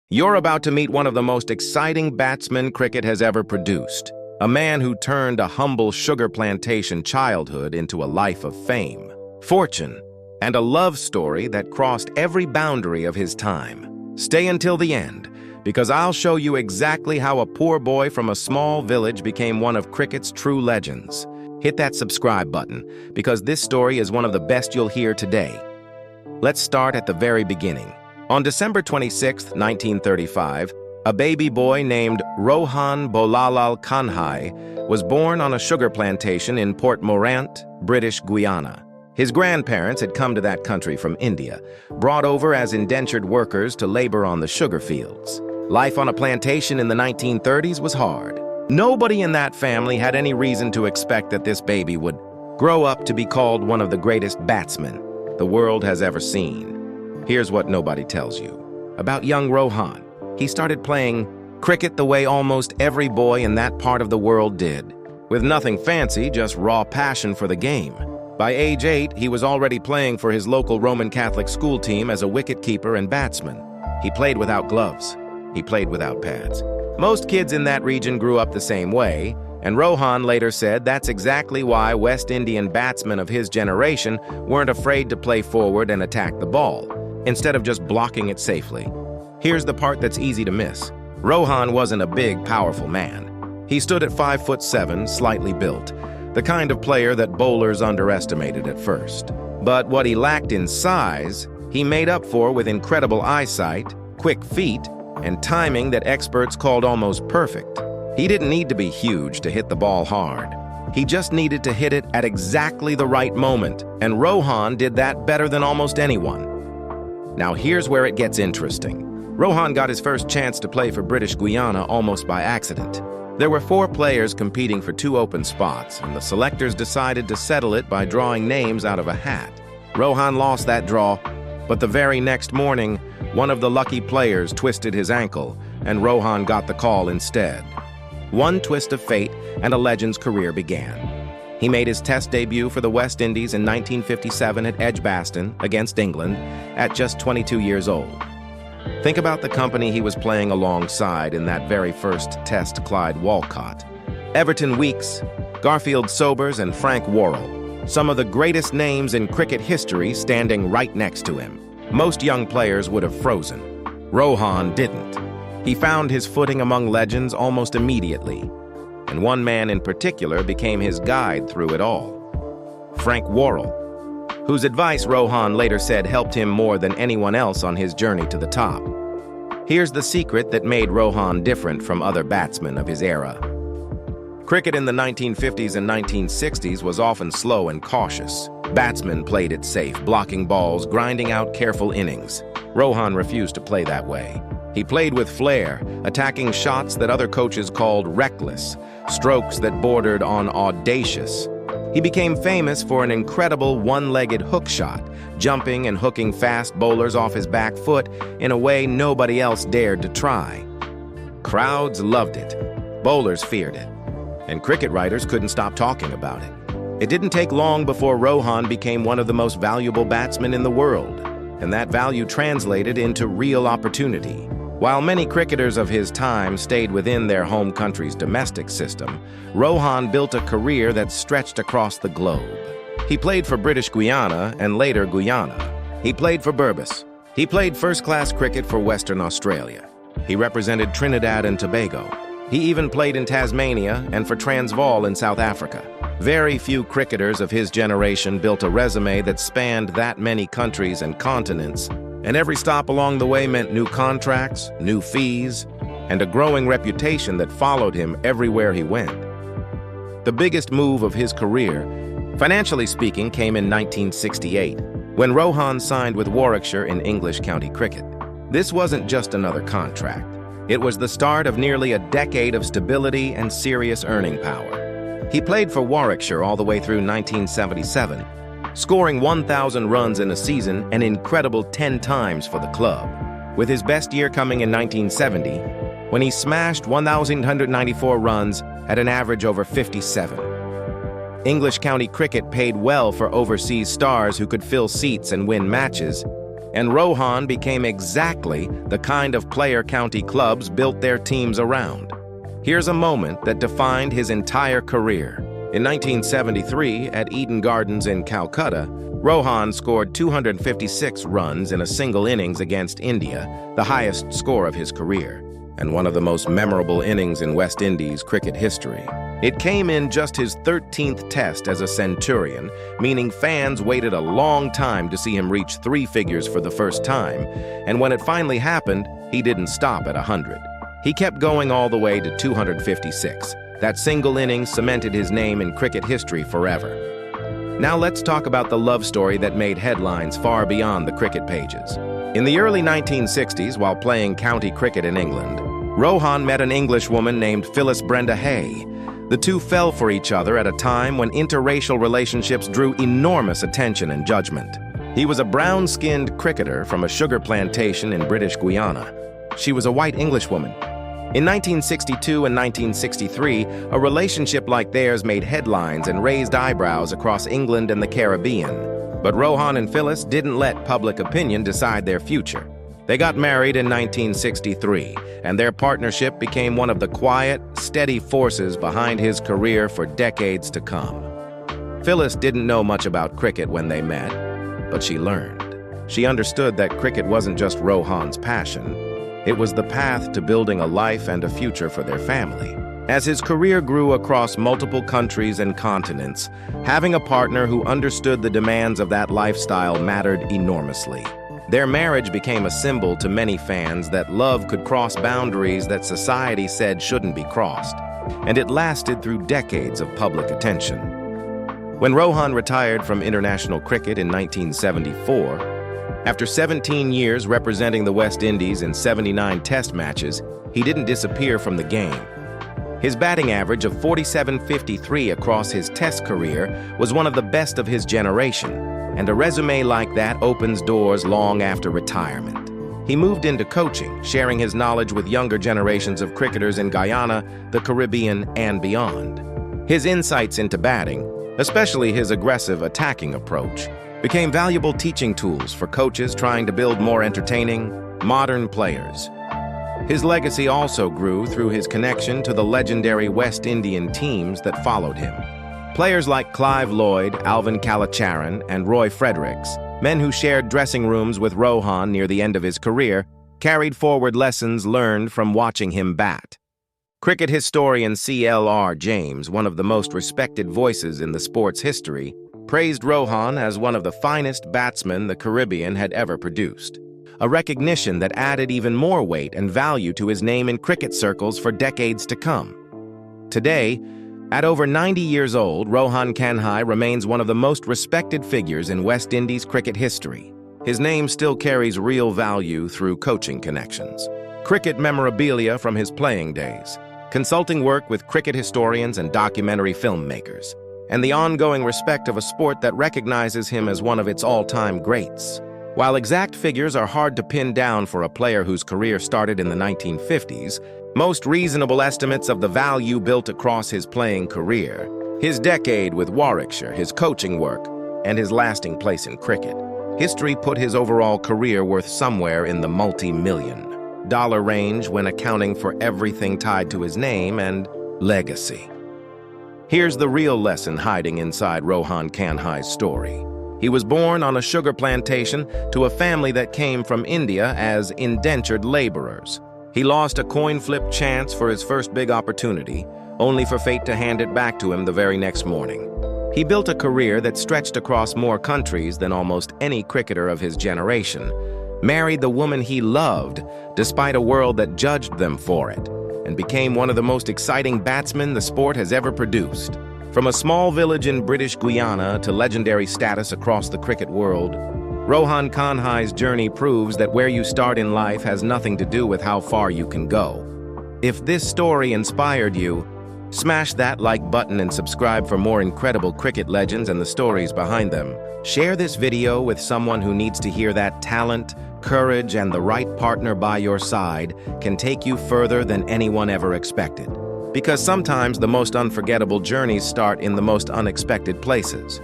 You're about to meet one of the most exciting batsmen cricket has ever produced. A man who turned a humble sugar plantation childhood into a life of fame, fortune, and a love story that crossed every boundary of his time. Stay until the end, because I'll show you exactly how a poor boy from a small village became one of cricket's true legends. Hit that subscribe button, because this story is one of the best you'll hear today. Let's start at the very beginning. On December 26, 1935, a baby boy named Rohan Kanhai was born on a sugar plantation in Port Mourant, British Guyana. His grandparents had come to that country from India, brought over as indentured workers to labor on the sugar fields. Life on a plantation in the 1930s was hard. Nobody in that family had any reason to expect that this baby would grow up to be called one of the greatest batsmen the world has ever seen. Here's what nobody tells you about young Rohan. He started playing cricket the way almost every boy in that part of the world did, with nothing fancy, just raw passion for the game. By age 8, he was already playing for his local Roman Catholic school team as a wicketkeeper and batsman. He played without gloves. He played without pads. Most kids in that region grew up the same way, and Rohan later said that's exactly why West Indian batsmen of his generation weren't afraid to play forward and attack the ball, instead of just blocking it safely. Here's the part that's easy to miss. Rohan wasn't a big, powerful man. He stood at 5'7", slightly built, the kind of player that bowlers underestimated at first. But what he lacked in size, he made up for with incredible eyesight, quick feet, and timing that experts called almost perfect. He didn't need to be huge to hit the ball hard. He just needed to hit it at exactly the right moment, and Rohan did that better than almost anyone. Now here's where it gets interesting. Rohan got his first chance to play for British Guyana almost by accident. There were 4 players competing for 2 open spots, and the selectors decided to settle it by drawing names out of a hat. Rohan lost that draw, but the very next morning, one of the lucky players twisted his ankle, and Rohan got the call instead. One twist of fate, and a legend's career began. He made his Test debut for the West Indies in 1957 at Edgbaston against England at just 22 years old. Think about the company he was playing alongside in that very first Test: Clyde Walcott, Everton Weekes, Garfield Sobers, and Frank Worrell, some of the greatest names in cricket history standing right next to him. Most young players would have frozen. Rohan didn't. He found his footing among legends almost immediately, and one man in particular became his guide through it all. Frank Worrell, whose advice Rohan later said helped him more than anyone else on his journey to the top. Here's the secret that made Rohan different from other batsmen of his era. Cricket in the 1950s and 1960s was often slow and cautious. Batsmen played it safe, blocking balls, grinding out careful innings. Rohan refused to play that way. He played with flair, attacking shots that other coaches called reckless, strokes that bordered on audacious. He became famous for an incredible one-legged hook shot, jumping and hooking fast bowlers off his back foot in a way nobody else dared to try. Crowds loved it, bowlers feared it, and cricket writers couldn't stop talking about it. It didn't take long before Rohan became one of the most valuable batsmen in the world, and that value translated into real opportunity. While many cricketers of his time stayed within their home country's domestic system, Rohan built a career that stretched across the globe. He played for British Guyana and later Guyana. He played for Berbice. He played first-class cricket for Western Australia. He represented Trinidad and Tobago. He even played in Tasmania and for Transvaal in South Africa. Very few cricketers of his generation built a resume that spanned that many countries and continents, and every stop along the way meant new contracts, new fees, and a growing reputation that followed him everywhere he went. The biggest move of his career, financially speaking, came in 1968, when Rohan signed with Warwickshire in English county cricket. This wasn't just another contract. It was the start of nearly a decade of stability and serious earning power. He played for Warwickshire all the way through 1977, scoring 1,000 runs in a season, an incredible 10 times for the club, with his best year coming in 1970, when he smashed 1,194 runs at an average over 57. English county cricket paid well for overseas stars who could fill seats and win matches, and Rohan became exactly the kind of player county clubs built their teams around. Here's a moment that defined his entire career. In 1973, at Eden Gardens in Calcutta, Rohan scored 256 runs in a single innings against India, the highest score of his career, and one of the most memorable innings in West Indies cricket history. It came in just his 13th test as a centurion, meaning fans waited a long time to see him reach three figures for the first time, and when it finally happened, he didn't stop at 100. He kept going all the way to 256. That single innings cemented his name in cricket history forever. Now let's talk about the love story that made headlines far beyond the cricket pages. In the early 1960s, while playing county cricket in England, Rohan met an Englishwoman named Phyllis Brenda Hay. The two fell for each other at a time when interracial relationships drew enormous attention and judgment. He was a brown-skinned cricketer from a sugar plantation in British Guyana. She was a white Englishwoman. In 1962 and 1963, a relationship like theirs made headlines and raised eyebrows across England and the Caribbean. But Rohan and Phyllis didn't let public opinion decide their future. They got married in 1963, and their partnership became one of the quiet, steady forces behind his career for decades to come. Phyllis didn't know much about cricket when they met, but she learned. She understood that cricket wasn't just Rohan's passion. It was the path to building a life and a future for their family. As his career grew across multiple countries and continents, having a partner who understood the demands of that lifestyle mattered enormously. Their marriage became a symbol to many fans that love could cross boundaries that society said shouldn't be crossed, and it lasted through decades of public attention. When Rohan retired from international cricket in 1974, after 17 years representing the West Indies in 79 test matches, he didn't disappear from the game. His batting average of .4753 across his test career was one of the best of his generation, and a resume like that opens doors long after retirement. He moved into coaching, sharing his knowledge with younger generations of cricketers in Guyana, the Caribbean, and beyond. His insights into batting, especially his aggressive attacking approach, became valuable teaching tools for coaches trying to build more entertaining, modern players. His legacy also grew through his connection to the legendary West Indian teams that followed him. Players like Clive Lloyd, Alvin Kalacharan, and Roy Fredericks, men who shared dressing rooms with Rohan near the end of his career, carried forward lessons learned from watching him bat. Cricket historian C.L.R. James, one of the most respected voices in the sport's history, praised Rohan as one of the finest batsmen the Caribbean had ever produced, a recognition that added even more weight and value to his name in cricket circles for decades to come. Today, at over 90 years old, Rohan Kanhai remains one of the most respected figures in West Indies cricket history. His name still carries real value through coaching connections, cricket memorabilia from his playing days, consulting work with cricket historians and documentary filmmakers, and the ongoing respect of a sport that recognizes him as one of its all-time greats. While exact figures are hard to pin down for a player whose career started in the 1950s, most reasonable estimates of the value built across his playing career, his decade with Warwickshire, his coaching work, and his lasting place in cricket. History put his overall career worth somewhere in the multi-million-dollar range when accounting for everything tied to his name and legacy. Here's the real lesson hiding inside Rohan Kanhai's story. He was born on a sugar plantation to a family that came from India as indentured laborers. He lost a coin-flip chance for his first big opportunity, only for fate to hand it back to him the very next morning. He built a career that stretched across more countries than almost any cricketer of his generation, married the woman he loved despite a world that judged them for it, and became one of the most exciting batsmen the sport has ever produced. From a small village in British Guyana to legendary status across the cricket world, Rohan Kanhai's journey proves that where you start in life has nothing to do with how far you can go. If this story inspired you, smash that like button and subscribe for more incredible cricket legends and the stories behind them. Share this video with someone who needs to hear that talent, courage, and the right partner by your side can take you further than anyone ever expected. Because sometimes the most unforgettable journeys start in the most unexpected places.